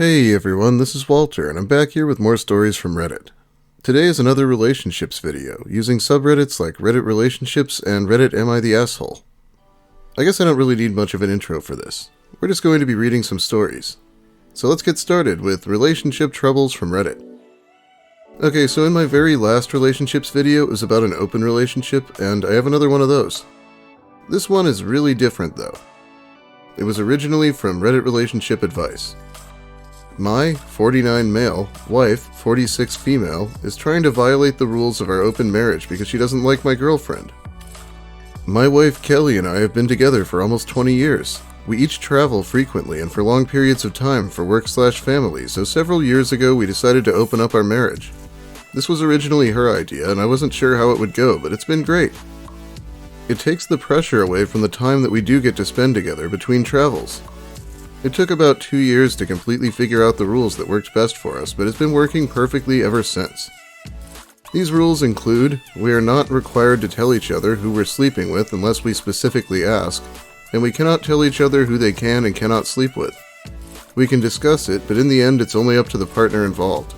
Hey everyone, this is Walter, and I'm back here with more stories from Reddit. Today is another relationships video, using subreddits like Reddit Relationships and Reddit Am I the Asshole? I guess I don't really need much of an intro for this. We're just going to be reading some stories. So let's get started with relationship troubles from Reddit. Okay, so in my very last relationships video, it was about an open relationship, and I have another one of those. This one is really different though. It was originally from Reddit Relationship Advice. My, 49 male, wife, 46 female, is trying to violate the rules of our open marriage because she doesn't like my girlfriend. My wife Kelly and I have been together for almost 20 years. We each travel frequently and for long periods of time for work/family, so several years ago we decided to open up our marriage. This was originally her idea and I wasn't sure how it would go, but it's been great. It takes the pressure away from the time that we do get to spend together between travels. It took about 2 years to completely figure out the rules that worked best for us, but it's been working perfectly ever since. These rules include, we are not required to tell each other who we're sleeping with unless we specifically ask, and we cannot tell each other who they can and cannot sleep with. We can discuss it, but in the end it's only up to the partner involved.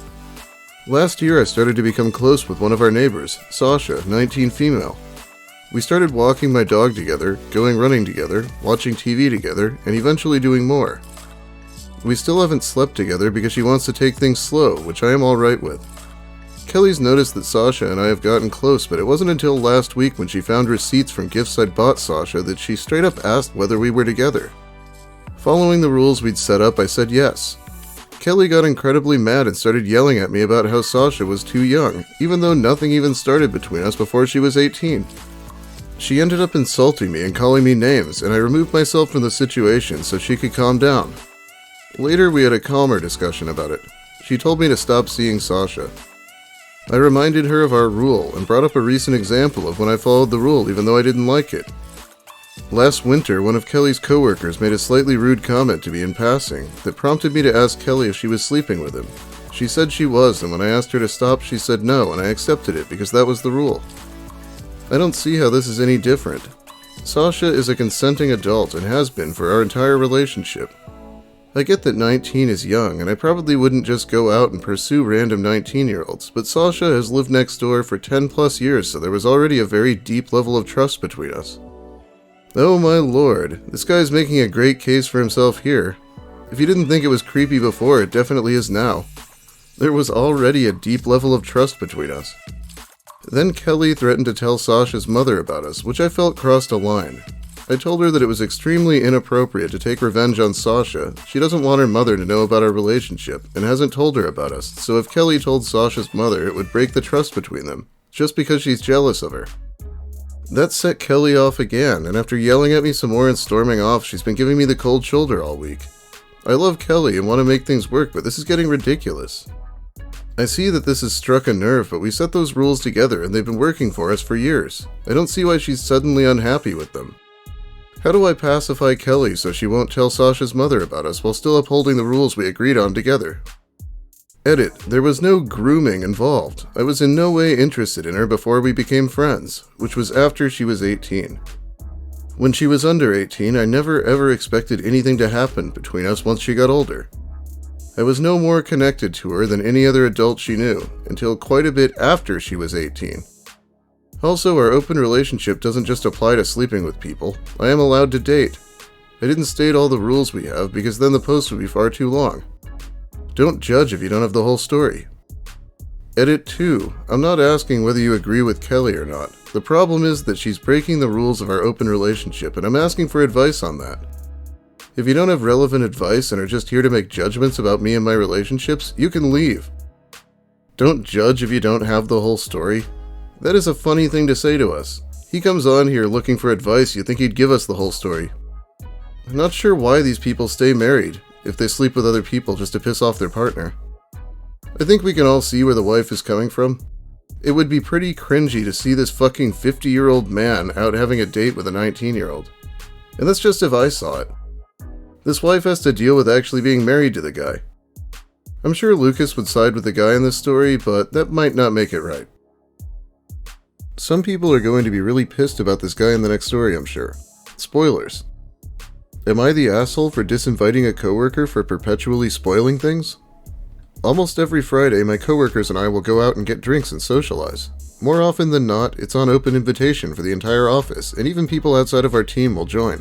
Last year I started to become close with one of our neighbors, Sasha, 19 female. We started walking my dog together, going running together, watching TV together, and eventually doing more. We still haven't slept together because she wants to take things slow, which I am alright with. Kelly's noticed that Sasha and I have gotten close, but it wasn't until last week when she found receipts from gifts I'd bought Sasha that she straight up asked whether we were together. Following the rules we'd set up, I said yes. Kelly got incredibly mad and started yelling at me about how Sasha was too young, even though nothing even started between us before she was 18. She ended up insulting me and calling me names, and I removed myself from the situation so she could calm down. Later, we had a calmer discussion about it. She told me to stop seeing Sasha. I reminded her of our rule and brought up a recent example of when I followed the rule even though I didn't like it. Last winter, one of Kelly's coworkers made a slightly rude comment to me in passing that prompted me to ask Kelly if she was sleeping with him. She said she was, and when I asked her to stop, she said no, and I accepted it because that was the rule. I don't see how this is any different. Sasha is a consenting adult and has been for our entire relationship. I get that 19 is young, and I probably wouldn't just go out and pursue random 19-year-olds, but Sasha has lived next door for 10 plus years, so there was already a very deep level of trust between us. Oh my lord, this guy's making a great case for himself here. If you didn't think it was creepy before, it definitely is now. There was already a deep level of trust between us. Then Kelly threatened to tell Sasha's mother about us, which I felt crossed a line. I told her that it was extremely inappropriate to take revenge on Sasha. She doesn't want her mother to know about our relationship, and hasn't told her about us, so if Kelly told Sasha's mother, it would break the trust between them, just because she's jealous of her. That set Kelly off again, and after yelling at me some more and storming off, she's been giving me the cold shoulder all week. I love Kelly and want to make things work, but this is getting ridiculous. I see that this has struck a nerve, but we set those rules together and they've been working for us for years. I don't see why she's suddenly unhappy with them. How do I pacify Kelly so she won't tell Sasha's mother about us while still upholding the rules we agreed on together? Edit. There was no grooming involved. I was in no way interested in her before we became friends, which was after she was 18. When she was under 18, I never ever expected anything to happen between us once she got older. I was no more connected to her than any other adult she knew, until quite a bit after she was 18. Also, our open relationship doesn't just apply to sleeping with people. I am allowed to date. I didn't state all the rules we have because then the post would be far too long. Don't judge if you don't have the whole story. Edit 2. I'm not asking whether you agree with Kelly or not. The problem is that she's breaking the rules of our open relationship, and I'm asking for advice on that. If you don't have relevant advice and are just here to make judgments about me and my relationships, you can leave. Don't judge if you don't have the whole story. That is a funny thing to say to us. He comes on here looking for advice, you think he'd give us the whole story. I'm not sure why these people stay married, if they sleep with other people just to piss off their partner. I think we can all see where the wife is coming from. It would be pretty cringy to see this fucking 50-year-old man out having a date with a 19-year-old. And that's just if I saw it. This wife has to deal with actually being married to the guy. I'm sure Lucas would side with the guy in this story, but that might not make it right. Some people are going to be really pissed about this guy in the next story, I'm sure. Spoilers. Am I the asshole for disinviting a coworker for perpetually spoiling things? Almost every Friday, my coworkers and I will go out and get drinks and socialize. More often than not, it's on open invitation for the entire office, and even people outside of our team will join.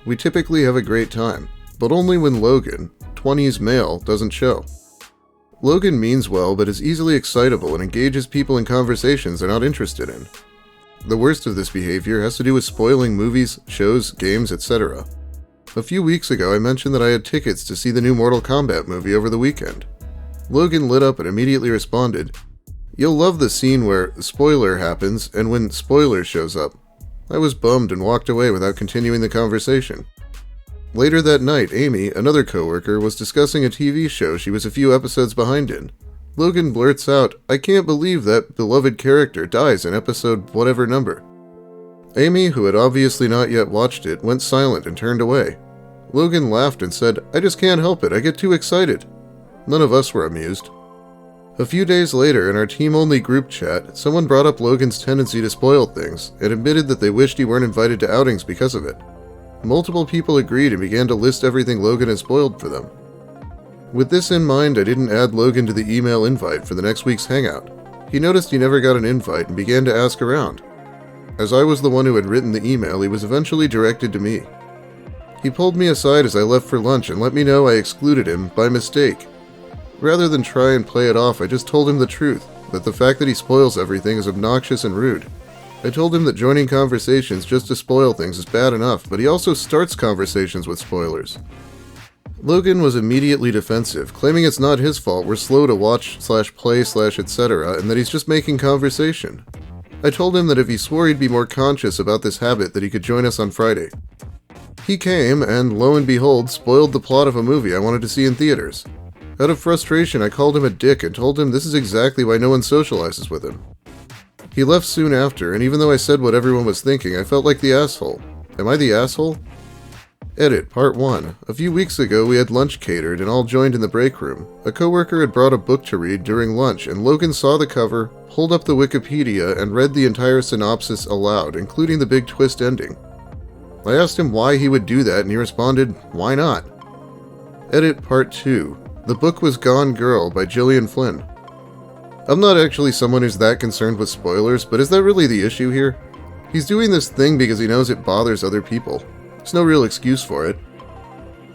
We typically have a great time, but only when Logan, 20s male, doesn't show. Logan means well, but is easily excitable and engages people in conversations they're not interested in. The worst of this behavior has to do with spoiling movies, shows, games, etc. A few weeks ago, I mentioned that I had tickets to see the new Mortal Kombat movie over the weekend. Logan lit up and immediately responded, "You'll love the scene where spoiler happens and when spoiler shows up." I was bummed and walked away without continuing the conversation. Later that night, Amy, another coworker, was discussing a TV show she was a few episodes behind in. Logan blurts out, "I can't believe that beloved character dies in episode whatever number." Amy, who had obviously not yet watched it, went silent and turned away. Logan laughed and said, "I just can't help it, I get too excited." None of us were amused. A few days later, in our team-only group chat, someone brought up Logan's tendency to spoil things, and admitted that they wished he weren't invited to outings because of it. Multiple people agreed and began to list everything Logan had spoiled for them. With this in mind, I didn't add Logan to the email invite for the next week's hangout. He noticed he never got an invite and began to ask around. As I was the one who had written the email, he was eventually directed to me. He pulled me aside as I left for lunch and let me know I excluded him by mistake. Rather than try and play it off, I just told him the truth, that the fact that he spoils everything is obnoxious and rude. I told him that joining conversations just to spoil things is bad enough, but he also starts conversations with spoilers. Logan was immediately defensive, claiming it's not his fault we're slow to watch/play/etc. and that he's just making conversation. I told him that if he swore he'd be more conscious about this habit that he could join us on Friday. He came and, lo and behold, spoiled the plot of a movie I wanted to see in theaters. Out of frustration, I called him a dick and told him this is exactly why no one socializes with him. He left soon after, and even though I said what everyone was thinking, I felt like the asshole. Am I the asshole? Edit, Part 1. A few weeks ago, we had lunch catered and all joined in the break room. A coworker had brought a book to read during lunch, and Logan saw the cover, pulled up the Wikipedia, and read the entire synopsis aloud, including the big twist ending. I asked him why he would do that, and he responded, "Why not?" Edit, Part 2. The book was Gone Girl by Gillian Flynn. I'm not actually someone who's that concerned with spoilers, but is that really the issue here? He's doing this thing because he knows it bothers other people. There's no real excuse for it.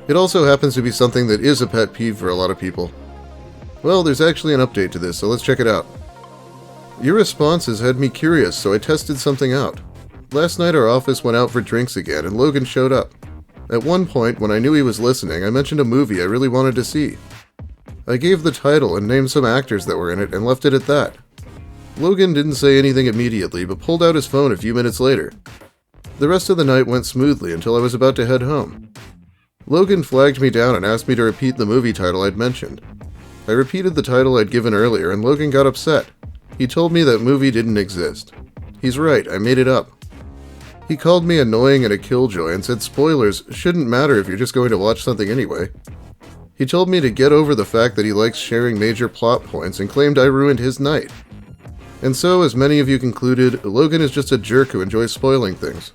It also happens to be something that is a pet peeve for a lot of people. Well, there's actually an update to this, so let's check it out. Your responses had me curious, so I tested something out. Last night our office went out for drinks again, and Logan showed up. At one point, when I knew he was listening, I mentioned a movie I really wanted to see. I gave the title and named some actors that were in it and left it at that. Logan didn't say anything immediately, but pulled out his phone a few minutes later. The rest of the night went smoothly until I was about to head home. Logan flagged me down and asked me to repeat the movie title I'd mentioned. I repeated the title I'd given earlier, and Logan got upset. He told me that movie didn't exist. He's right, I made it up. He called me annoying and a killjoy and said spoilers shouldn't matter if you're just going to watch something anyway. He told me to get over the fact that he likes sharing major plot points and claimed I ruined his night. And so, as many of you concluded, Logan is just a jerk who enjoys spoiling things.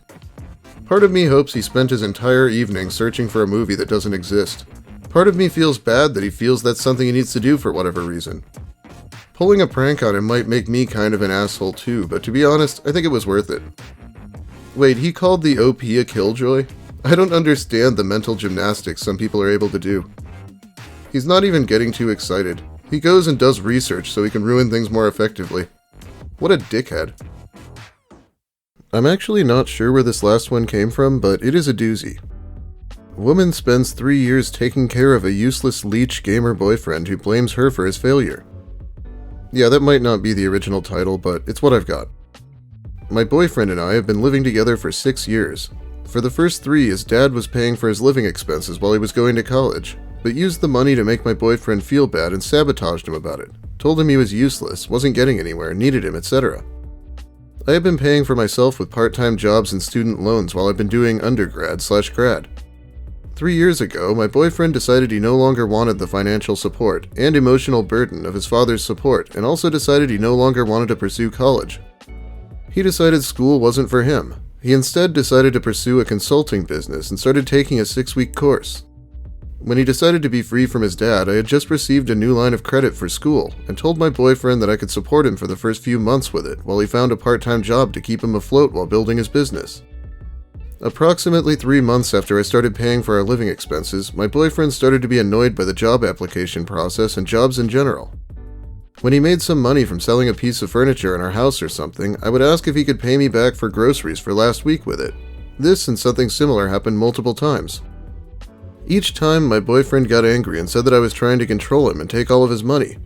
Part of me hopes he spent his entire evening searching for a movie that doesn't exist. Part of me feels bad that he feels that's something he needs to do for whatever reason. Pulling a prank on him might make me kind of an asshole too, but to be honest, I think it was worth it. Wait, he called the OP a killjoy? I don't understand the mental gymnastics some people are able to do. He's not even getting too excited. He goes and does research so he can ruin things more effectively. What a dickhead. I'm actually not sure where this last one came from, but it is a doozy. Woman spends 3 years taking care of a useless leech gamer boyfriend who blames her for his failure. Yeah, that might not be the original title, but it's what I've got. My boyfriend and I have been living together for 6 years. For the first 3, his dad was paying for his living expenses while he was going to college, but used the money to make my boyfriend feel bad and sabotaged him about it. Told him he was useless, wasn't getting anywhere, needed him, etc. I have been paying for myself with part-time jobs and student loans while I've been doing undergrad/grad. 3 years ago, my boyfriend decided he no longer wanted the financial support and emotional burden of his father's support, and also decided he no longer wanted to pursue college. He decided school wasn't for him. He instead decided to pursue a consulting business and started taking a 6-week course. When he decided to be free from his dad, I had just received a new line of credit for school and told my boyfriend that I could support him for the first few months with it while he found a part-time job to keep him afloat while building his business. Approximately 3 months after I started paying for our living expenses, my boyfriend started to be annoyed by the job application process and jobs in general. When he made some money from selling a piece of furniture in our house or something, I would ask if he could pay me back for groceries for last week with it. This and something similar happened multiple times. Each time, my boyfriend got angry and said that I was trying to control him and take all of his money.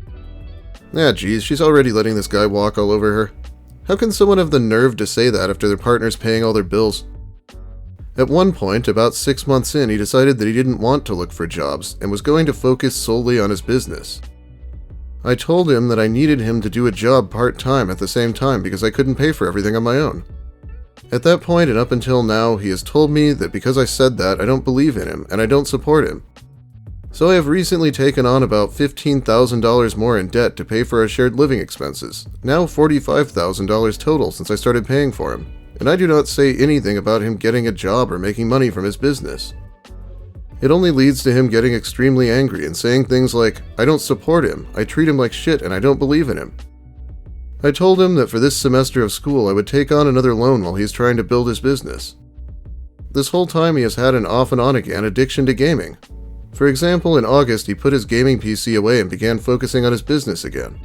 Geez, she's already letting this guy walk all over her. How can someone have the nerve to say that after their partner's paying all their bills? At one point, about 6 months in, he decided that he didn't want to look for jobs and was going to focus solely on his business. I told him that I needed him to do a job part-time at the same time because I couldn't pay for everything on my own. At that point and up until now, he has told me that because I said that, I don't believe in him and I don't support him. So I have recently taken on about $15,000 more in debt to pay for our shared living expenses, now $45,000 total since I started paying for him, and I do not say anything about him getting a job or making money from his business. It only leads to him getting extremely angry and saying things like, I don't support him, I treat him like shit, and I don't believe in him. I told him that for this semester of school I would take on another loan while he's trying to build his business. This whole time he has had an off and on again addiction to gaming. For example, in August he put his gaming PC away and began focusing on his business again.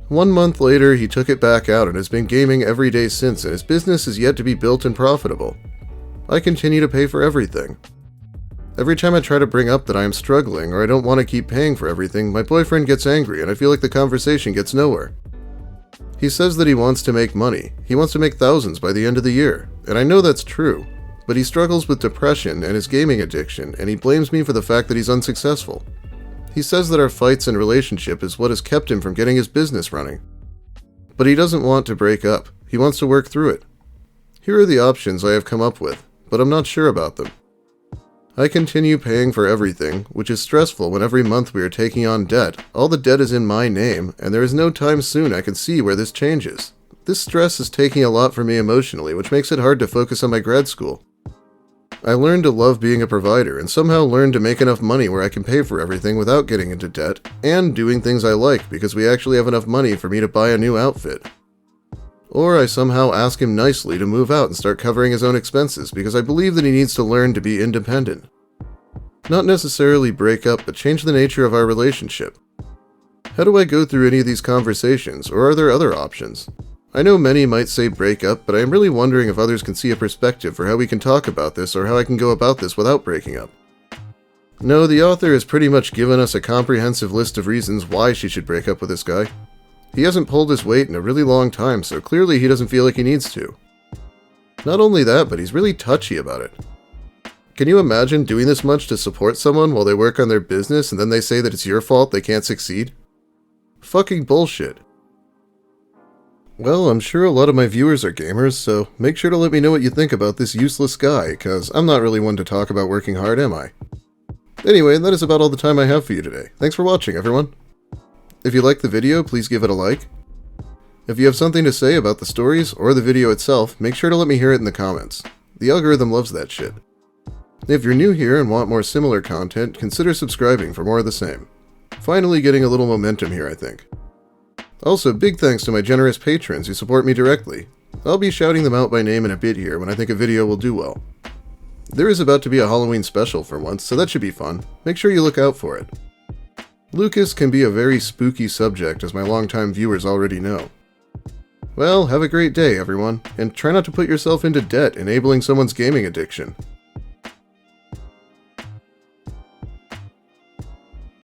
1 month later he took it back out and has been gaming every day since, and his business is yet to be built and profitable. I continue to pay for everything. Every time I try to bring up that I am struggling or I don't want to keep paying for everything, my boyfriend gets angry and I feel like the conversation gets nowhere. He says that he wants to make money. He wants to make thousands by the end of the year, and I know that's true, but he struggles with depression and his gaming addiction, and he blames me for the fact that he's unsuccessful. He says that our fights and relationship is what has kept him from getting his business running. But he doesn't want to break up. He wants to work through it. Here are the options I have come up with, but I'm not sure about them. I continue paying for everything, which is stressful when every month we are taking on debt. All the debt is in my name, and there is no time soon I can see where this changes. This stress is taking a lot from me emotionally, which makes it hard to focus on my grad school. I learned to love being a provider, and somehow learned to make enough money where I can pay for everything without getting into debt, and doing things I like because we actually have enough money for me to buy a new outfit. Or I somehow ask him nicely to move out and start covering his own expenses because I believe that he needs to learn to be independent. Not necessarily break up, but change the nature of our relationship. How do I go through any of these conversations, or are there other options? I know many might say break up, but I am really wondering if others can see a perspective for how we can talk about this or how I can go about this without breaking up. No, the author has pretty much given us a comprehensive list of reasons why she should break up with this guy. He hasn't pulled his weight in a really long time, so clearly he doesn't feel like he needs to. Not only that, but he's really touchy about it. Can you imagine doing this much to support someone while they work on their business and then they say that it's your fault they can't succeed? Fucking bullshit. Well, I'm sure a lot of my viewers are gamers, so make sure to let me know what you think about this useless guy, cause I'm not really one to talk about working hard, am I? Anyway, that is about all the time I have for you today. Thanks for watching, everyone. If you liked the video, please give it a like. If you have something to say about the stories or the video itself, make sure to let me hear it in the comments. The algorithm loves that shit. If you're new here and want more similar content, consider subscribing for more of the same. Finally getting a little momentum here, I think. Also, big thanks to my generous patrons who support me directly. I'll be shouting them out by name in a bit here when I think a video will do well. There is about to be a Halloween special for once, so that should be fun. Make sure you look out for it. Lucas can be a very spooky subject, as my longtime viewers already know. Well, have a great day, everyone, and try not to put yourself into debt enabling someone's gaming addiction.